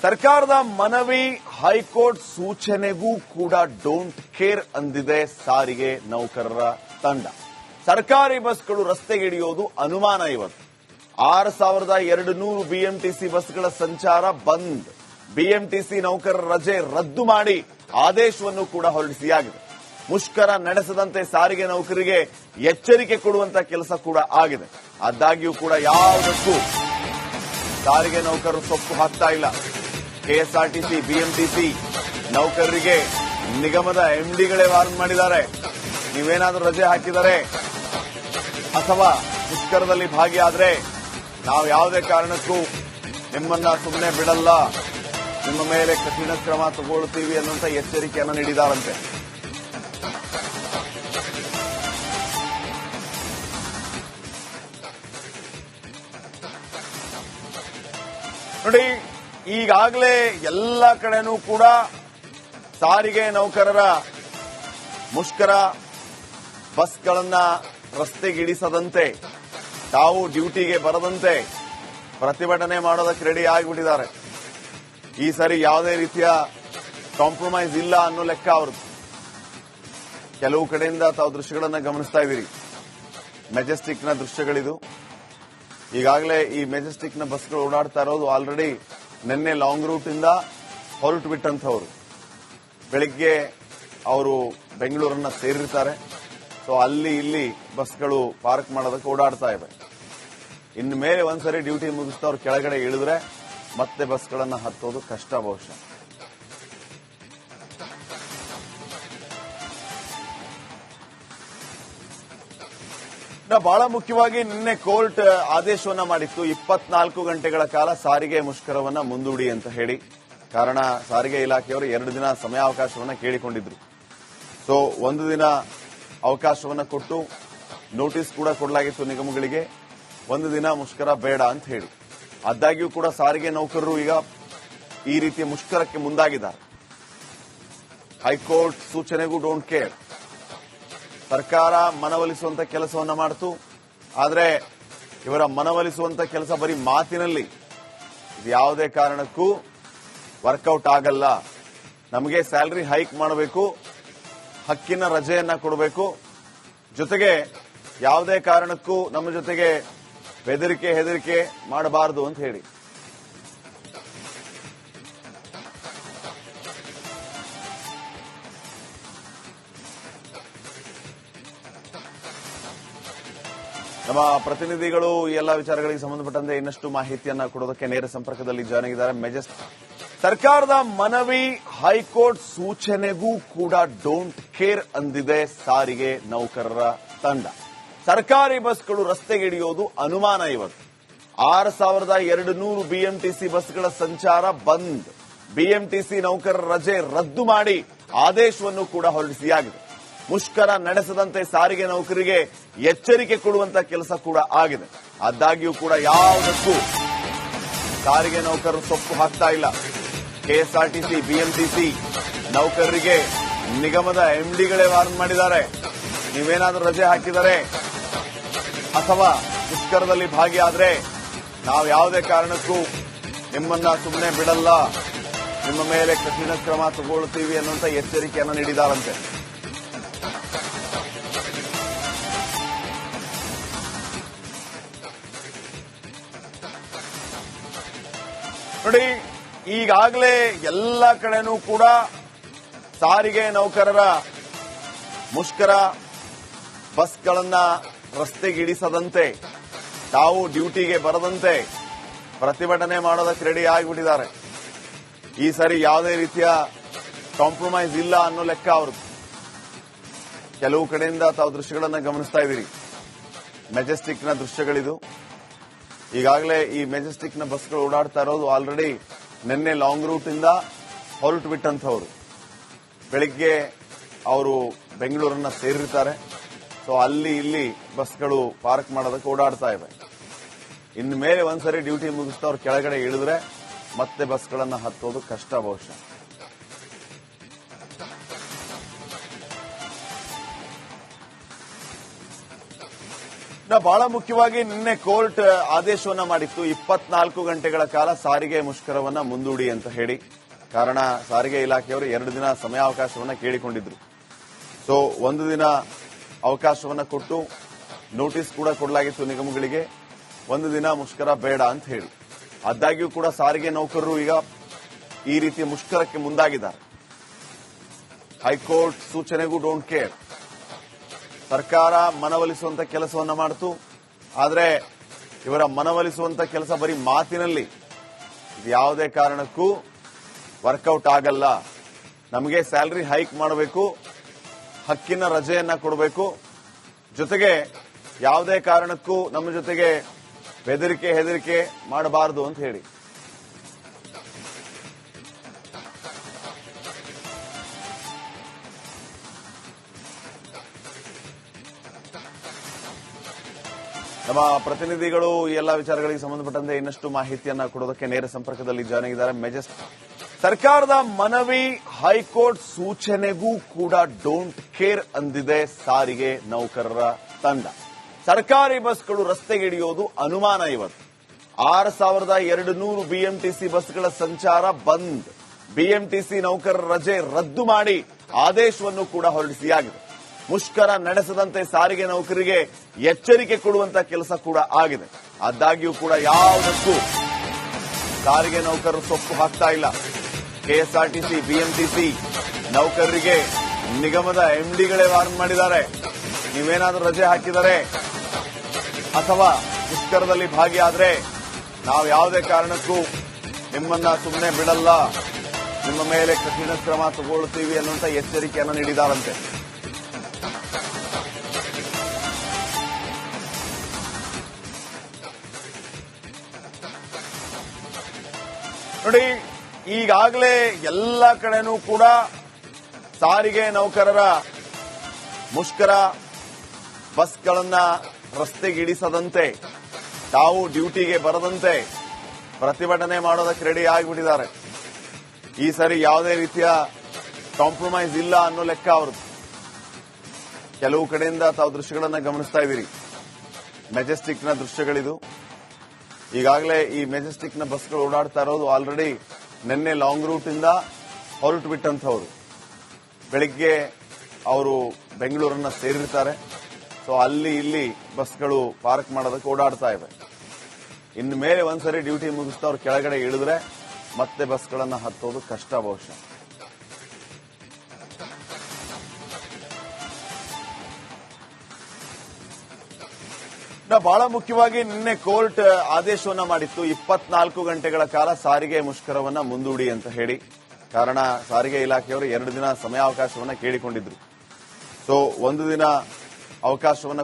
ಸರ್ಕಾರದ ಮನವಿ ಹೈಕೋರ್ಟ್ ಸೂಚನೆಗೂ ಕೂಡ ಡೋಂಟ್ ಕೇರ್ ಅಂದಿದೆ ಸಾರಿಗೆ ನೌಕರರ ತಂಡ. ಸರ್ಕಾರಿ ಬಸ್ಗಳು ರಸ್ತೆಗಿಳಿಯೋದು ಅನುಮಾನ. ಇವತ್ತು 6,200 ಬಿಎಂಟಿಸಿ ಬಸ್ಗಳ ಸಂಚಾರ ಬಂದ್. ಬಿಎಂಟಿಸಿ ನೌಕರರ ರಜೆ ರದ್ದು ಮಾಡಿ ಆದೇಶವನ್ನು ಕೂಡ ಹೊರಡಿಸಿಯಾಗಿದೆ. ಮುಷ್ಕರ ನಡೆಸದಂತೆ ಸಾರಿಗೆ ನೌಕರಿಗೆ ಎಚ್ಚರಿಕೆ ಕೊಡುವಂತ ಕೆಲಸ ಕೂಡ ಆಗಿದೆ. ಆದಾಗ್ಯೂ ಕೂಡ ಯಾವುದಕ್ಕೂ ಸಾರಿಗೆ ನೌಕರರು ಸೊಪ್ಪು ಹಾಕ್ತಾ ಇಲ್ಲ. ಕೆಎಸ್ಆರ್ಟಿಸಿ ಬಿಎಂಟಿಸಿ ನೌಕರರಿಗೆ ನಿಗಮದ ಎಂಡಿಗಳೇ ವಾರ್ನ್ ಮಾಡಿದ್ದಾರೆ. ನೀವೇನಾದ್ರೂ ರಜೆ ಹಾಕಿದರೆ ಅಥವಾ ಮುಷ್ಕರದಲ್ಲಿ ಭಾಗಿಯಾದ್ರೆ ನಾವು ಯಾವುದೇ ಕಾರಣಕ್ಕೂ ನಿಮ್ಮನ್ನ ಸುಮ್ಮನೆ ಬಿಡಲ್ಲ, ನಿಮ್ಮ ಮೇಲೆ ಕಠಿಣ ಕ್ರಮ ತಗೊಳ್ತೀವಿ ಅನ್ನುವಂತ ಎಚ್ಚರಿಕೆಯನ್ನು ನೀಡಿದಾರಂತೆ. ನೋಡಿ, ಈಗಾಗಲೇ ಎಲ್ಲ ಕಡೆನೂ ಕೂಡ ಸಾರಿಗೆ ನೌಕರರ ಮುಷ್ಕರ, ಬಸ್ಗಳನ್ನ ರಸ್ತೆಗಿಳಿಸದಂತೆ, ತಾವು ಡ್ಯೂಟಿಗೆ ಬರದಂತೆ ಪ್ರತಿಭಟನೆ ಮಾಡೋದಕ್ಕೆ ರೆಡಿ ಆಗಿಬಿಟ್ಟಿದ್ದಾರೆ. ಈ ಸರಿ ಯಾವುದೇ ರೀತಿಯ ಕಾಂಪ್ರಮೈಸ್ ಇಲ್ಲ ಅನ್ನೋ ಲೆಕ್ಕ ಅವ್ರದ್ದು. ಕೆಲವು ಕಡೆಯಿಂದ ತಾವು ದೃಶ್ಯಗಳನ್ನ ಗಮನಿಸ್ತಾ ಇದ್ದೀರಿ. ಮೆಜೆಸ್ಟಿಕ್ನ ದೃಶ್ಯಗಳಿದು. ಈಗಾಗಲೇ ಈ ಮೆಜೆಸ್ಟಿಕ್ನ ಬಸ್ಗಳು ಓಡಾಡ್ತಾ ಇರೋದು ಆಲ್ರೆಡಿ ನಿನ್ನೆ ಲಾಂಗ್ ರೂಟ್ ಇಂದ ಹೊರಟು ಬಿಟ್ಟಂತವ್ರು. ಬೆಳಿಗ್ಗೆ ಅವರು ಬೆಂಗಳೂರನ್ನ ಸೇರಿರ್ತಾರೆ. ಸೊ ಅಲ್ಲಿ ಇಲ್ಲಿ ಬಸ್ಗಳು ಪಾರ್ಕ್ ಮಾಡೋದಕ್ಕೆ ಓಡಾಡ್ತಾ ಇವೆ. ಇನ್ನು ಮೇಲೆ ಒಂದ್ಸರಿ ಡ್ಯೂಟಿ ಮುಗಿಸ್ತವ್ರು ಕೆಳಗಡೆ ಇಳಿದ್ರೆ ಮತ್ತೆ ಬಸ್ಗಳನ್ನ ಹತ್ತೋದು ಕಷ್ಟ ಬಹುಶಃ. ಬಹಳ ಮುಖ್ಯವಾಗಿ ನಿನ್ನೆ ಕೋರ್ಟ್ ಆದೇಶವನ್ನ ಮಾಡಿತ್ತು. 24 ಗಂಟೆಗಳ ಕಾಲ ಸಾರಿಗೆ ಮುಷ್ಕರವನ್ನ ಮುಂದೂಡಿ ಅಂತ ಹೇಳಿ. ಕಾರಣ ಸಾರಿಗೆ ಇಲಾಖೆಯವರು 2 ದಿನ ಸಮಯಾವಕಾಶವನ್ನ ಕೇಳಿಕೊಂಡಿದ್ರು. ಸೊ 1 ದಿನ ಅವಕಾಶವನ್ನ ಕೊಟ್ಟು ನೋಟಿಸ್ ಕೂಡ ಕೊಡಲಾಗಿತ್ತು ನಿಗಮಗಳಿಗೆ, 1 ದಿನ ಮುಷ್ಕರ ಬೇಡ ಅಂತ ಹೇಳಿ. ಆದಾಗ್ಯೂ ಕೂಡ ಸಾರಿಗೆ ನೌಕರರು ಈಗ ಈ ರೀತಿಯ ಮುಷ್ಕರಕ್ಕೆ ಮುಂದಾಗಿದ್ದಾರೆ. ಹೈಕೋರ್ಟ್ ಸೂಚನೆಗೂ ಡೋಂಟ್ ಕೇರ್. ಸರ್ಕಾರ ಮನವೊಲಿಸುವಂತ ಕೆಲಸವನ್ನ ಮಾಡಿತು. ಆದರೆ ಇವರ ಮನವೊಲಿಸುವಂತ ಕೆಲಸ ಬರೀ ಮಾತಿನಲ್ಲಿ, ಇದು ಯಾವುದೇ ಕಾರಣಕ್ಕೂ ವರ್ಕೌಟ್ ಆಗಲ್ಲ. ನಮಗೆ ಸ್ಯಾಲರಿ ಹೈಕ್ ಮಾಡಬೇಕು, ಹಕ್ಕಿನ ರಜೆಯನ್ನ ಕೊಡಬೇಕು, ಜೊತೆಗೆ ಯಾವುದೇ ಕಾರಣಕ್ಕೂ ನಮ್ಮ ಜೊತೆಗೆ ಬೆದರಿಕೆ ಹೆದರಿಕೆ ಮಾಡಬಾರದು ಅಂತ ಹೇಳಿ. ನಮ್ಮ ಪ್ರತಿನಿಧಿಗಳು ಈ ಎಲ್ಲ ವಿಚಾರಗಳಿಗೆ ಸಂಬಂಧಪಟ್ಟಂತೆ ಇನ್ನಷ್ಟು ಮಾಹಿತಿಯನ್ನ ಕೊಡೋದಕ್ಕೆ ನೇರ ಸಂಪರ್ಕದಲ್ಲಿ ಜಾಯ್ನ್ ಆಗಿದ್ದಾರೆ. ಮೆಜೆಸ್ಟಿಕ್ ಸರ್ಕಾರದ ಮನವಿ ಹೈಕೋರ್ಟ್ ಸೂಚನೆಗೂ ಕೂಡ ಡೋಂಟ್ ಕೇರ್ ಅಂದಿದೆ ಸಾರಿಗೆ ನೌಕರರ ತಂಡ. ಸರ್ಕಾರಿ ಬಸ್ಗಳು ರಸ್ತೆಗಿಳಿಯೋದು ಅನುಮಾನ. ಇವತ್ತು 6,200 ಬಿಎಂಟಿಸಿ ಬಸ್ಗಳ ಸಂಚಾರ ಬಂದ್. ಬಿಎಂಟಿಸಿ ನೌಕರರ ರಜೆ ರದ್ದು ಮಾಡಿ ಆದೇಶವನ್ನು ಕೂಡ ಹೊರಡಿಸಿಯಾಗಿದೆ. ಮುಷ್ಕರ ನಡೆಸದಂತೆ ಸಾರಿಗೆ ನೌಕರಿಗೆ ಎಚ್ಚರಿಕೆ ಕೊಡುವಂತ ಕೆಲಸ ಕೂಡ ಆಗಿದೆ. ಆದಾಗ್ಯೂ ಕೂಡ ಯಾವುದಕ್ಕೂ ಸಾರಿಗೆ ನೌಕರರು ಸೊಪ್ಪು ಹಾಕ್ತಾ ಇಲ್ಲ. ಕೆಎಸ್ಆರ್ಟಿಸಿ ಬಿಎಂಟಿಸಿ ನೌಕರರಿಗೆ ನಿಗಮದ ಎಂಡಿಗಳೇ ವಾರ್ನ್ ಮಾಡಿದ್ದಾರೆ. ನೀವೇನಾದ್ರೂ ರಜೆ ಹಾಕಿದರೆ ಅಥವಾ ಮುಷ್ಕರದಲ್ಲಿ ಭಾಗಿಯಾದ್ರೆ ನಾವು ಯಾವುದೇ ಕಾರಣಕ್ಕೂ ನಿಮ್ಮನ್ನ ಸುಮ್ಮನೆ ಬಿಡಲ್ಲ, ನಿಮ್ಮ ಮೇಲೆ ಕಠಿಣ ಕ್ರಮ ತಗೊಳ್ತೀವಿ ಅನ್ನುವಂತ ಎಚ್ಚರಿಕೆಯನ್ನು ನೀಡಿದಾರಂತೆ. ನೋಡಿ, ಈಗಾಗಲೇ ಎಲ್ಲ ಕಡೆನೂ ಕೂಡ ಸಾರಿಗೆ ನೌಕರರ ಮುಷ್ಕರ, ಬಸ್ಗಳನ್ನ ರಸ್ತೆಗಿಳಿಸದಂತೆ, ತಾವು ಡ್ಯೂಟಿಗೆ ಬರದಂತೆ ಪ್ರತಿಭಟನೆ ಮಾಡೋದಕ್ಕೆ ರೆಡಿ ಆಗಿಬಿಟ್ಟಿದ್ದಾರೆ. ಈ ಸರಿ ಯಾವುದೇ ರೀತಿಯ ಕಾಂಪ್ರಮೈಸ್ ಇಲ್ಲ ಅನ್ನೋ ಲೆಕ್ಕ ಅವ್ರದ್ದು. ಕೆಲವು ಕಡೆಯಿಂದ ತಾವು ದೃಶ್ಯಗಳನ್ನ ಗಮನಿಸ್ತಾ ಇದ್ದೀರಿ. ಮೆಜೆಸ್ಟಿಕ್ನ ದೃಶ್ಯಗಳಿದು. ಈಗಾಗಲೇ ಈ ಮೆಜೆಸ್ಟಿಕ್ನ ಬಸ್ಗಳು ಓಡಾಡ್ತಾ ಇರೋದು ಆಲ್ರೆಡಿ ನಿನ್ನೆ ಲಾಂಗ್ ರೂಟ್ ಇಂದ ಹೊರಟು ಬಿಟ್ಟಂತವ್ರು. ಬೆಳಿಗ್ಗೆ ಅವರು ಬೆಂಗಳೂರನ್ನ ಸೇರಿರ್ತಾರೆ. ಸೊ ಅಲ್ಲಿ ಇಲ್ಲಿ ಬಸ್ಗಳು ಪಾರ್ಕ್ ಮಾಡೋದಕ್ಕೆ ಓಡಾಡ್ತಾ ಇವೆ. ಇನ್ನು ಮೇಲೆ ಒಂದ್ಸರಿ ಡ್ಯೂಟಿ ಮುಗಿಸ್ತವ್ರು ಕೆಳಗಡೆ ಇಳಿದ್ರೆ ಮತ್ತೆ ಬಸ್ಗಳನ್ನ ಹತ್ತೋದು ಕಷ್ಟ ಬಹುಶಃ. ಬಹಳ ಮುಖ್ಯವಾಗಿ ನಿನ್ನೆ ಕೋರ್ಟ್ ಆದೇಶವನ್ನ ಮಾಡಿತ್ತು 24 ಗಂಟೆಗಳ ಕಾಲ ಸಾರಿಗೆ ಮುಷ್ಕರವನ್ನ ಮುಂದೂಡಿ ಅಂತ ಹೇಳಿ. ಕಾರಣ ಸಾರಿಗೆ ಇಲಾಖೆಯವರು 2 ದಿನ ಸಮಯಾವಕಾಶವನ್ನ ಕೇಳಿಕೊಂಡಿದ್ರು. ಸೊ 1 ದಿನ ಅವಕಾಶವನ್ನ ಕೊಟ್ಟು ನೋಟಿಸ್ ಕೂಡ ಕೊಡಲಾಗಿತ್ತು ನಿಗಮಗಳಿಗೆ, 1 ದಿನ ಮುಷ್ಕರ ಬೇಡ ಅಂತ ಹೇಳಿ. ಆದಾಗ್ಯೂ ಕೂಡ ಸಾರಿಗೆ ನೌಕರರು ಈಗ ಈ ರೀತಿ ಮುಷ್ಕರಕ್ಕೆ ಮುಂದಾಗಿದ್ದಾರೆ. ಹೈಕೋರ್ಟ್ ಸೂಚನೆಗೂ ಡೋಂಟ್ ಕೇರ್. ಸರ್ಕಾರ ಮನವೊಲಿಸುವಂತ ಕೆಲಸವನ್ನ ಮಾಡಿತು. ಆದರೆ ಇವರ ಮನವೊಲಿಸುವಂತ ಕೆಲಸ ಬರೀ ಮಾತಿನಲ್ಲಿ, ಇದು ಯಾವುದೇ ಕಾರಣಕ್ಕೂ ವರ್ಕೌಟ್ ಆಗಲ್ಲ. ನಮಗೆ ಸ್ಯಾಲರಿ ಹೈಕ್ ಮಾಡಬೇಕು, ಹಕ್ಕಿನ ರಜೆಯನ್ನ ಕೊಡಬೇಕು, ಜೊತೆಗೆ ಯಾವುದೇ ಕಾರಣಕ್ಕೂ ನಮ್ಮ ಜೊತೆಗೆ ಬೆದರಿಕೆ ಹೆದರಿಕೆ ಮಾಡಬಾರದು ಅಂತ ಹೇಳಿ. ನಮ್ಮ ಪ್ರತಿನಿಧಿಗಳು ಈ ಎಲ್ಲ ವಿಚಾರಗಳಿಗೆ ಸಂಬಂಧಪಟ್ಟಂತೆ ಇನ್ನಷ್ಟು ಮಾಹಿತಿಯನ್ನ ಕೊಡೋದಕ್ಕೆ ನೇರ ಸಂಪರ್ಕದಲ್ಲಿ ಜಾಯ್ನ್ ಆಗಿದ್ದಾರೆ. ಮೆಜೆಸ್ಟಿಕ್ ಸರ್ಕಾರದ ಮನವಿ ಹೈಕೋರ್ಟ್ ಸೂಚನೆಗೂ ಕೂಡ ಡೋಂಟ್ ಕೇರ್ ಅಂದಿದೆ ಸಾರಿಗೆ ನೌಕರರ ತಂಡ. ಸರ್ಕಾರಿ ಬಸ್ಗಳು ರಸ್ತೆಗಿಳಿಯೋದು ಅನುಮಾನ. ಇವತ್ತು 6200 ಬಿಎಂಟಿಸಿ ಬಸ್ಗಳ ಸಂಚಾರ ಬಂದ್. ಬಿಎಂಟಿಸಿ ನೌಕರರ ರಜೆ ರದ್ದು ಮಾಡಿ ಆದೇಶವನ್ನು ಕೂಡ ಹೊರಡಿಸಿಯಾಗಿದೆ. ಮುಷ್ಕರ ನಡೆಸದಂತೆ ಸಾರಿಗೆ ನೌಕರಿಗೆ ಎಚ್ಚರಿಕೆ ಕೊಡುವಂತ ಕೆಲಸ ಕೂಡ ಆಗಿದೆ. ಆದಾಗ್ಯೂ ಕೂಡ ಯಾವುದಕ್ಕೂ ಸಾರಿಗೆ ನೌಕರರು ಸೊಪ್ಪು ಹಾಕ್ತಾ ಇಲ್ಲ. ಕೆಎಸ್ಆರ್ಟಿಸಿ ಬಿಎಂಟಿಸಿ ನೌಕರರಿಗೆ ನಿಗಮದ ಎಂಡಿಗಳೇ ವಾರ್ನ್ ಮಾಡಿದ್ದಾರೆ. ನೀವೇನಾದ್ರೂ ರಜೆ ಹಾಕಿದರೆ ಅಥವಾ ಮುಷ್ಕರದಲ್ಲಿ ಭಾಗಿಯಾದ್ರೆ ನಾವು ಯಾವುದೇ ಕಾರಣಕ್ಕೂ ನಿಮ್ಮನ್ನ ಸುಮ್ಮನೆ ಬಿಡಲ್ಲ, ನಿಮ್ಮ ಮೇಲೆ ಕಠಿಣ ಕ್ರಮ ತಗೊಳ್ತೀವಿ ಅನ್ನುವಂತ ಎಚ್ಚರಿಕೆಯನ್ನು ನೀಡಿದಾರಂತೆ. ನೋಡಿ, ಈಗಾಗಲೇ ಎಲ್ಲ ಕಡೆನೂ ಕೂಡ ಸಾರಿಗೆ ನೌಕರರ ಮುಷ್ಕರ, ಬಸ್ಗಳನ್ನ ರಸ್ತೆಗಿಳಿಸದಂತೆ, ತಾವು ಡ್ಯೂಟಿಗೆ ಬರದಂತೆ ಪ್ರತಿಭಟನೆ ಮಾಡೋದಕ್ಕೆ ರೆಡಿ ಆಗಿಬಿಟ್ಟಿದ್ದಾರೆ. ಈ ಸರಿ ಯಾವುದೇ ರೀತಿಯ ಕಾಂಪ್ರಮೈಸ್ ಇಲ್ಲ ಅನ್ನೋ ಲೆಕ್ಕ ಅವರದ್ದು. ಕೆಲವು ಕಡೆಯಿಂದ ತಾವು ದೃಶ್ಯಗಳನ್ನ ಗಮನಿಸ್ತಾ ಇದ್ದೀರಿ. ಮೆಜೆಸ್ಟಿಕ್ನ ದೃಶ್ಯಗಳಿದು. ಈಗಾಗಲೇ ಈ ಮೆಜೆಸ್ಟಿಕ್ನ ಬಸ್ಗಳು ಓಡಾಡ್ತಾ ಇರೋದು ಆಲ್ರೆಡಿ ನಿನ್ನೆ ಲಾಂಗ್ ರೂಟ್ ಇಂದ ಹೊರಟು ಬಿಟ್ಟಂತವರು. ಬೆಳಿಗ್ಗೆ ಅವರು ಬೆಂಗಳೂರನ್ನ ಸೇರಿರ್ತಾರೆ. ಸೊ ಅಲ್ಲಿ ಇಲ್ಲಿ ಬಸ್ಗಳು ಪಾರ್ಕ್ ಮಾಡೋದಕ್ಕೆ ಓಡಾಡ್ತಾ ಇವೆ. ಇನ್ನು ಮೇಲೆ ಒಂದ್ಸರಿ ಡ್ಯೂಟಿ ಮುಗಿಸ್ತಾ ಅವ್ರು ಕೆಳಗಡೆ ಇಳಿದ್ರೆ ಮತ್ತೆ ಬಸ್ಗಳನ್ನ ಹತ್ತೋದು ಕಷ್ಟ ಬಹುಶಃ. ಬಹಳ ಮುಖ್ಯವಾಗಿ ನಿನ್ನೆ ಕೋರ್ಟ್ ಆದೇಶವನ್ನ ಮಾಡಿತ್ತು 24 ಗಂಟೆಗಳ ಕಾಲ ಸಾರಿಗೆ ಮುಷ್ಕರವನ್ನ ಮುಂದೂಡಿ ಅಂತ ಹೇಳಿ. ಕಾರಣ ಸಾರಿಗೆ ಇಲಾಖೆಯವರು 2 ದಿನ ಸಮಯಾವಕಾಶವನ್ನ ಕೇಳಿಕೊಂಡಿದ್ರು. ಸೊ 1 ದಿನ ಅವಕಾಶವನ್ನ